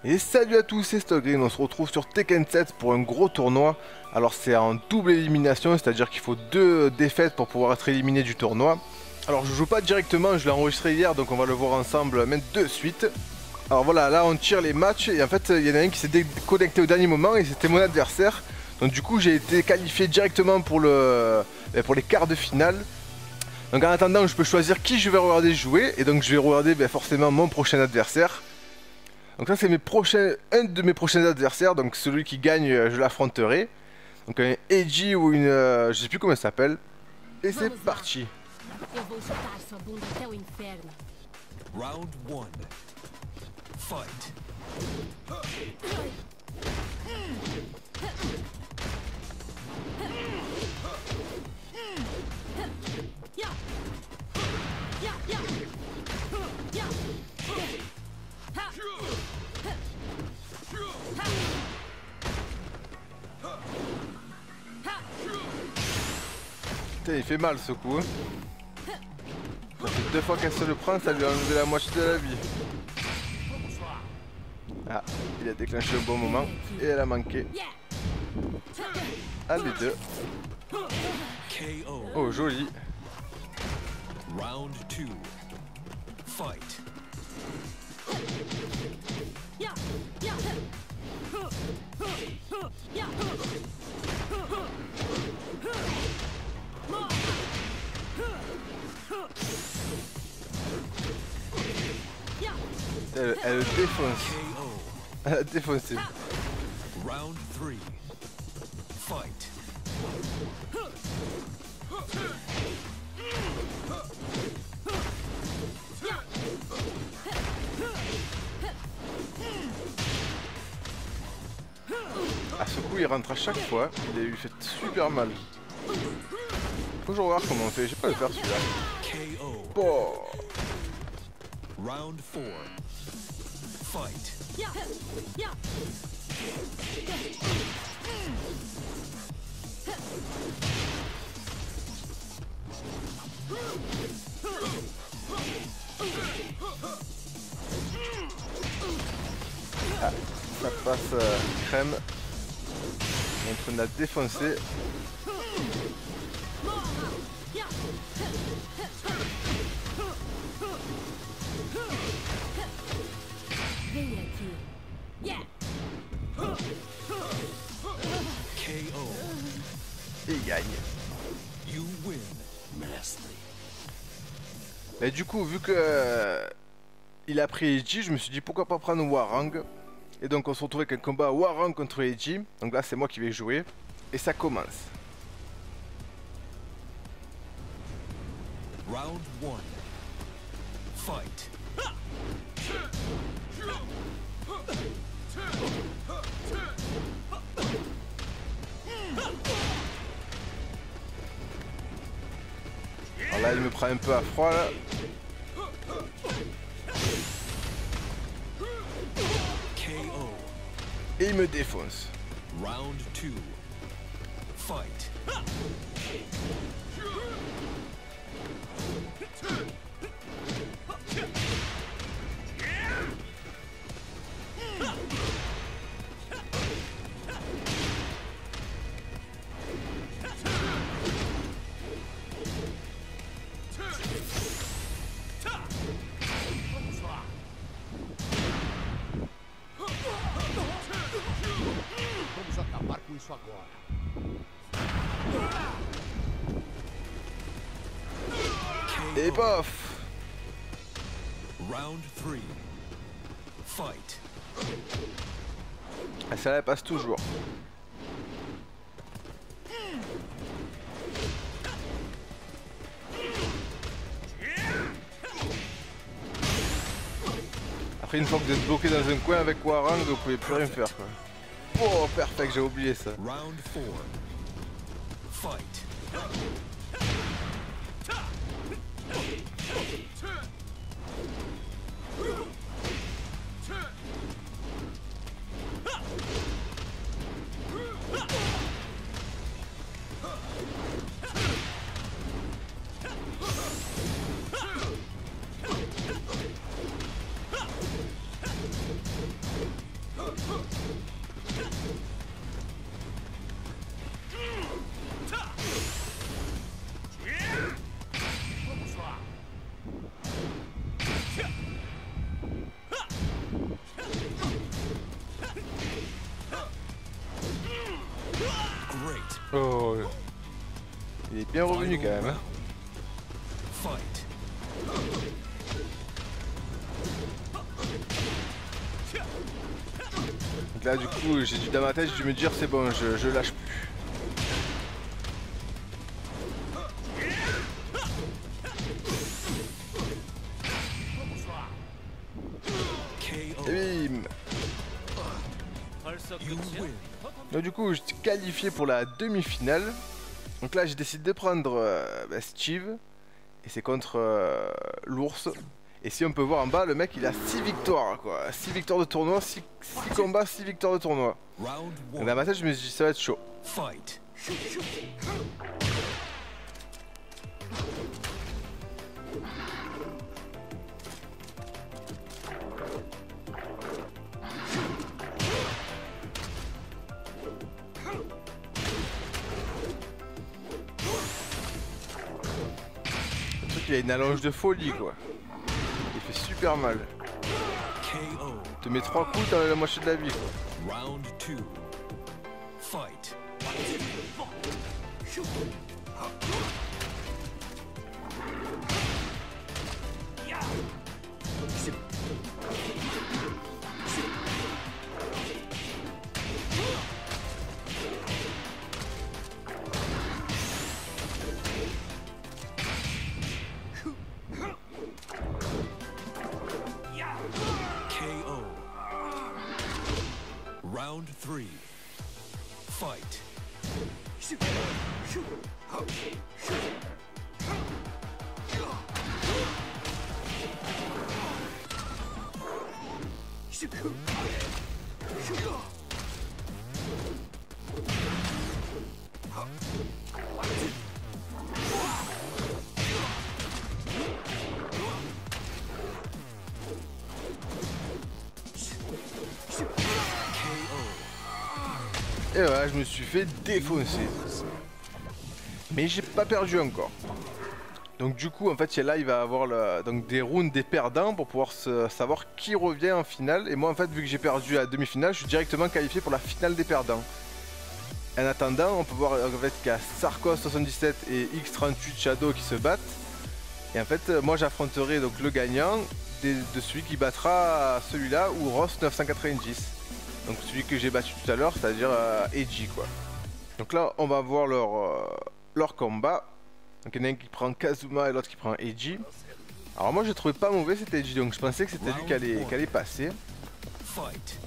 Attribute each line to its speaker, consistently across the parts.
Speaker 1: Et salut à tous, c'est Stockgreen, on se retrouve sur Tekken 7 pour un gros tournoi. Alors c'est en double élimination, c'est-à-dire qu'il faut 2 défaites pour pouvoir être éliminé du tournoi. Alors je joue pas directement, je l'ai enregistré hier, donc on va le voir ensemble maintenant de suite. Alors voilà, là on tire les matchs et en fait il y en a un qui s'est déconnecté au dernier moment et c'était mon adversaire. Donc du coup j'ai été qualifié directement pour les quarts de finale. Donc en attendant je peux choisir qui je vais regarder jouer et donc je vais regarder forcément mon prochain adversaire. Donc ça c'est un de mes prochains adversaires, donc celui qui gagne je l'affronterai. Donc un Eiji ou une... je sais plus comment elle s'appelle. Et c'est parti.
Speaker 2: Eu vou chutar sua bunda até o inferno.
Speaker 3: Round 1. Fight.
Speaker 1: Putain, il fait mal ce coup. Hein. Ça fait 2 fois qu'elle se le prend, ça lui a enlevé la moitié de la vie. Ah, il a déclenché au bon moment et elle a manqué. Ah, les deux.
Speaker 3: KO.
Speaker 1: Oh, joli.
Speaker 3: Round 2. Fight.
Speaker 1: Elle défonce.
Speaker 3: KO.
Speaker 1: Elle a défoncé.
Speaker 3: Round 3. Fight.
Speaker 1: À ce coup, il rentre à chaque fois. Il a eu fait super mal. Faut que je regarde comment on fait. Je sais pas le faire celui-là.
Speaker 3: KO.
Speaker 1: Bon.
Speaker 3: Round 4. Fight.
Speaker 1: Ah, ça passe crème. On est en train de la défoncer.
Speaker 2: Vem aqui.
Speaker 3: KO.
Speaker 1: Et il gagne.
Speaker 3: You win.
Speaker 1: Mais du coup, vu que il a pris Eiji, je me suis dit pourquoi pas prendre Hwoarang. Et donc on se retrouve avec un combat Hwoarang contre Eiji. Donc là c'est moi qui vais jouer. Et ça commence.
Speaker 3: Round 1. Fight.
Speaker 1: Alors là il me prend un peu à froid là.
Speaker 3: KO.
Speaker 1: Et il me défonce.
Speaker 3: Round 2. Fight.
Speaker 4: Vamos acabar com isso agora.
Speaker 1: Et bof.
Speaker 3: Round 3. Fight.
Speaker 1: Ah, ça là passe toujours. Après une fois que vous êtes bloqué dans un coin avec Hwoarang, vous pouvez plus rien faire quoi. Oh perfect, j'ai oublié ça.
Speaker 3: Round 4. Fight.
Speaker 1: Oh, il est bien revenu quand même. Hein.
Speaker 3: Fight.
Speaker 1: Donc là du coup j'ai dû dans ma tête, j'ai dû me dire c'est bon, je lâche plus.
Speaker 3: KO.
Speaker 1: Et bim.
Speaker 3: You win.
Speaker 1: Donc du coup je suis qualifié pour la demi-finale. Donc là j'ai décidé de prendre Steve. Et c'est contre l'ours. Et si on peut voir en bas, le mec il a 6 victoires quoi. 6 victoires de tournoi, 6 combats, 6 victoires de tournoi.
Speaker 3: Round
Speaker 1: Donc
Speaker 3: one.
Speaker 1: dans ma tête je me suis dit ça va être chaud.
Speaker 3: Fight.
Speaker 1: Le truc il a une allonge de folie quoi. Il fait super mal.
Speaker 3: KO.
Speaker 1: Il te met 3 coups, t'as la moitié de la vie quoi.
Speaker 3: Round two. Fight. KO. Round three. Fight.
Speaker 1: Et voilà, je me suis fait défoncer. Mais j'ai pas perdu encore. Donc du coup, en fait, là, il va avoir donc des rounds des perdants pour pouvoir savoir qui revient en finale. Et moi, en fait, vu que j'ai perdu à demi-finale, je suis directement qualifié pour la finale des perdants. En attendant, on peut voir en fait qu'il y a Sarkos77 et X38 Shadow qui se battent. Et en fait, moi, j'affronterai donc le gagnant de celui qui battra celui-là ou Ross 990. Donc celui que j'ai battu tout à l'heure, c'est-à-dire Eiji quoi. Donc là, on va voir leur combat. Donc il y en a un qui prend Kazuma et l'autre qui prend Eiji. Alors moi je trouvais pas mauvais cet Eiji, donc je pensais que c'était lui qui allait passer.
Speaker 3: Fight.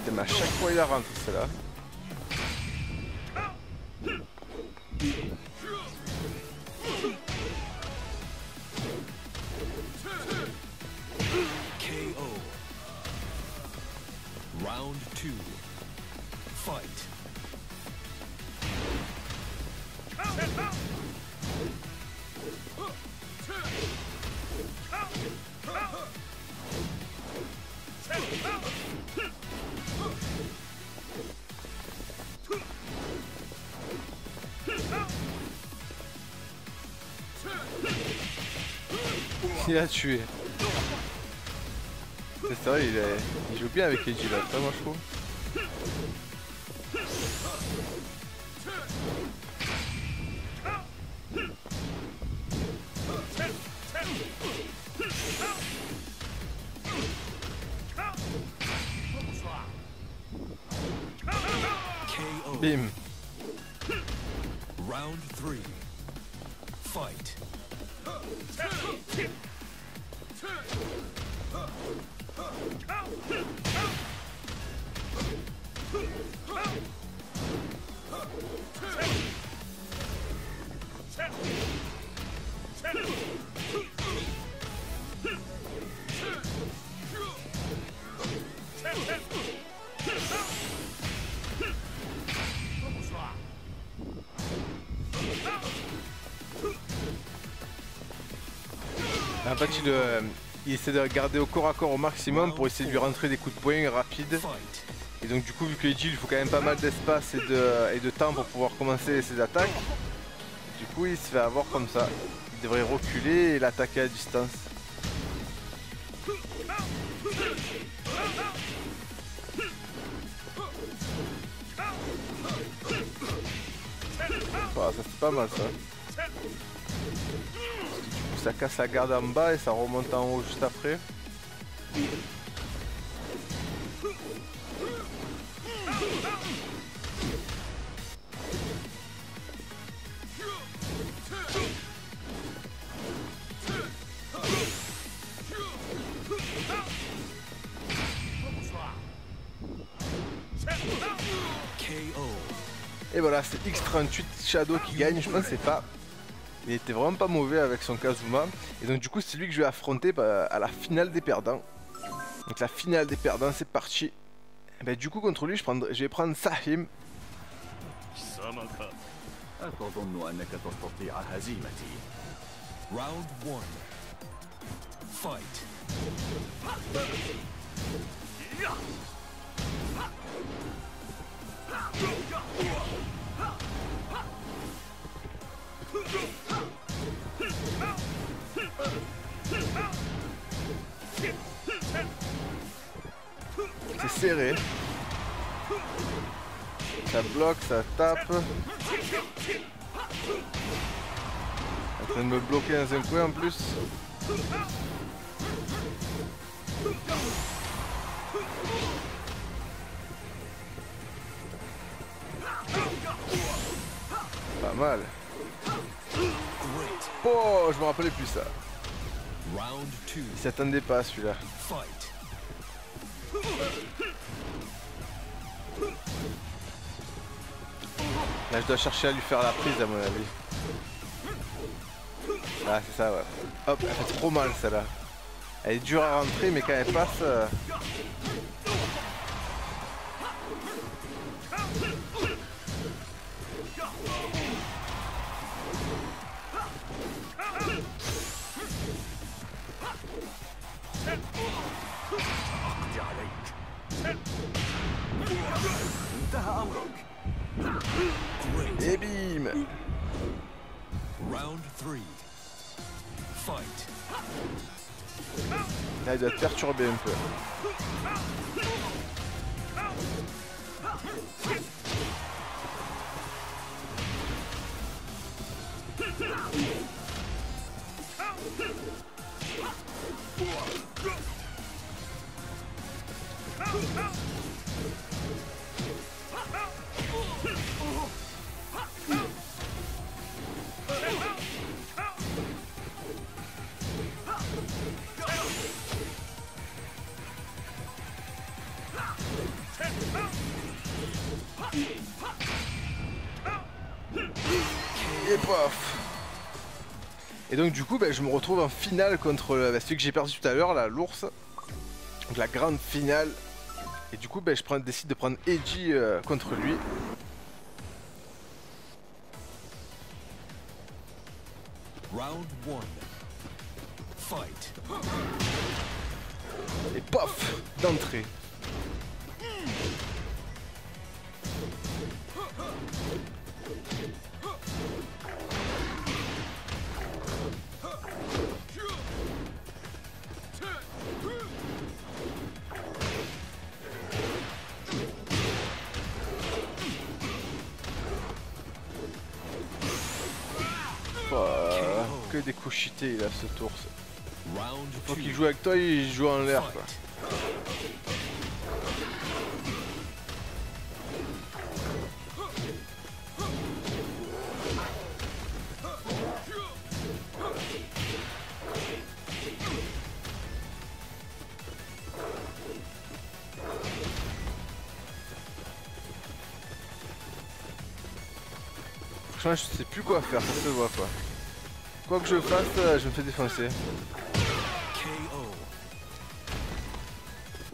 Speaker 1: Putain, mais à chaque fois il la rentre celle-là.
Speaker 3: KO. Round two. Fight.
Speaker 1: Il a tué. C'est vrai, il joue bien avec Eiji là, ça moi je trouve.
Speaker 3: KO.
Speaker 1: Bim.
Speaker 3: Round three. Fight.
Speaker 1: En fait, il essaie de garder au corps à corps au maximum pour essayer de lui rentrer des coups de poing rapides.
Speaker 3: Fight.
Speaker 1: Et donc du coup vu que Eiji il faut quand même pas mal d'espace et de temps pour pouvoir commencer ses attaques. Du coup il se fait avoir comme ça. Il devrait reculer et l'attaquer à distance. Ah, ça c'est pas mal ça. Du coup ça casse la garde en bas et ça remonte en haut juste après. Et voilà, c'est X38 Shadow qui gagne, je pensais pas. Il était vraiment pas mauvais avec son Kazuma. Et donc du coup c'est lui que je vais affronter à la finale des perdants. Donc la finale des perdants, c'est parti. Et ben, du coup contre lui je vais prendre Sahim.
Speaker 5: أتظن أنك تستطيع هزيمتي.
Speaker 3: Round 1. Fight.
Speaker 1: C'est serré. Ça bloque, ça tape. En train de me bloquer dans un coin en plus. Pas mal. Oh, je me rappelais plus ça.
Speaker 3: Round 2.
Speaker 1: Il s'attendait pas à celui-là.
Speaker 3: Fight.
Speaker 1: Là, je dois chercher à lui faire la prise, à mon avis. Ah, c'est ça, ouais. Hop, elle fait trop mal, celle-là. Elle est dure à rentrer, mais quand elle passe...
Speaker 5: أقضي عليك. انتهى أمرك.
Speaker 1: Et bim!
Speaker 3: Round 3. Fight.
Speaker 1: Là, il doit te perturber un peu. Et paf! Et donc du coup je me retrouve en finale contre celui que j'ai perdu tout à l'heure, là, l'ours. Donc la grande finale. Et du coup je décide de prendre Eiji contre lui.
Speaker 3: Round 1. Fight.
Speaker 1: Et paf! D'entrée. Que des coups cheatés là ce tour.
Speaker 3: Round
Speaker 1: Faut
Speaker 3: 2.
Speaker 1: qu'il joue avec toi, il joue en l'air quoi. Franchement je sais plus quoi faire, ça se voit quoi. Quoi que je fasse, je me fais défoncer.
Speaker 3: KO.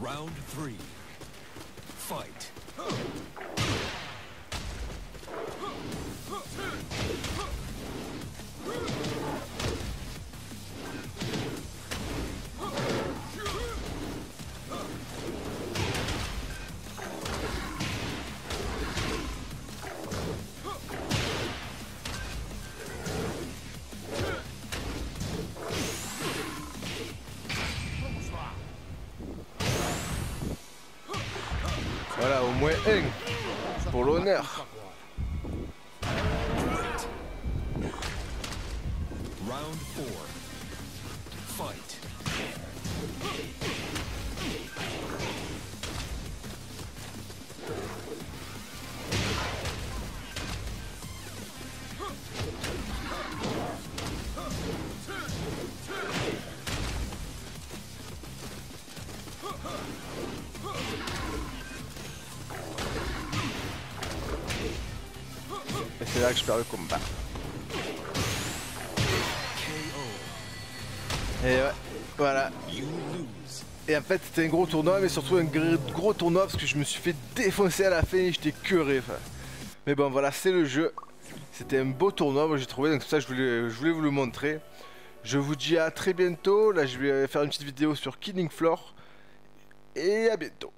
Speaker 3: Round 3. Fight.
Speaker 1: Voilà, au moins un.
Speaker 4: Vamos
Speaker 1: Pour
Speaker 4: acabar
Speaker 1: l'honneur.
Speaker 4: com isso agora.
Speaker 3: Round 4. Fight.
Speaker 1: Et c'est là que je perds le combat. Et ouais, voilà.
Speaker 3: You lose.
Speaker 1: Et en fait c'était un gros tournoi, mais surtout un gros tournoi parce que je me suis fait défoncer à la fin et j'étais curé. Enfin. Mais bon voilà, c'est le jeu. C'était un beau tournoi, moi j'ai trouvé, donc ça je voulais vous le montrer. Je vous dis à très bientôt. Là je vais faire une petite vidéo sur Killing Floor. Et à bientôt.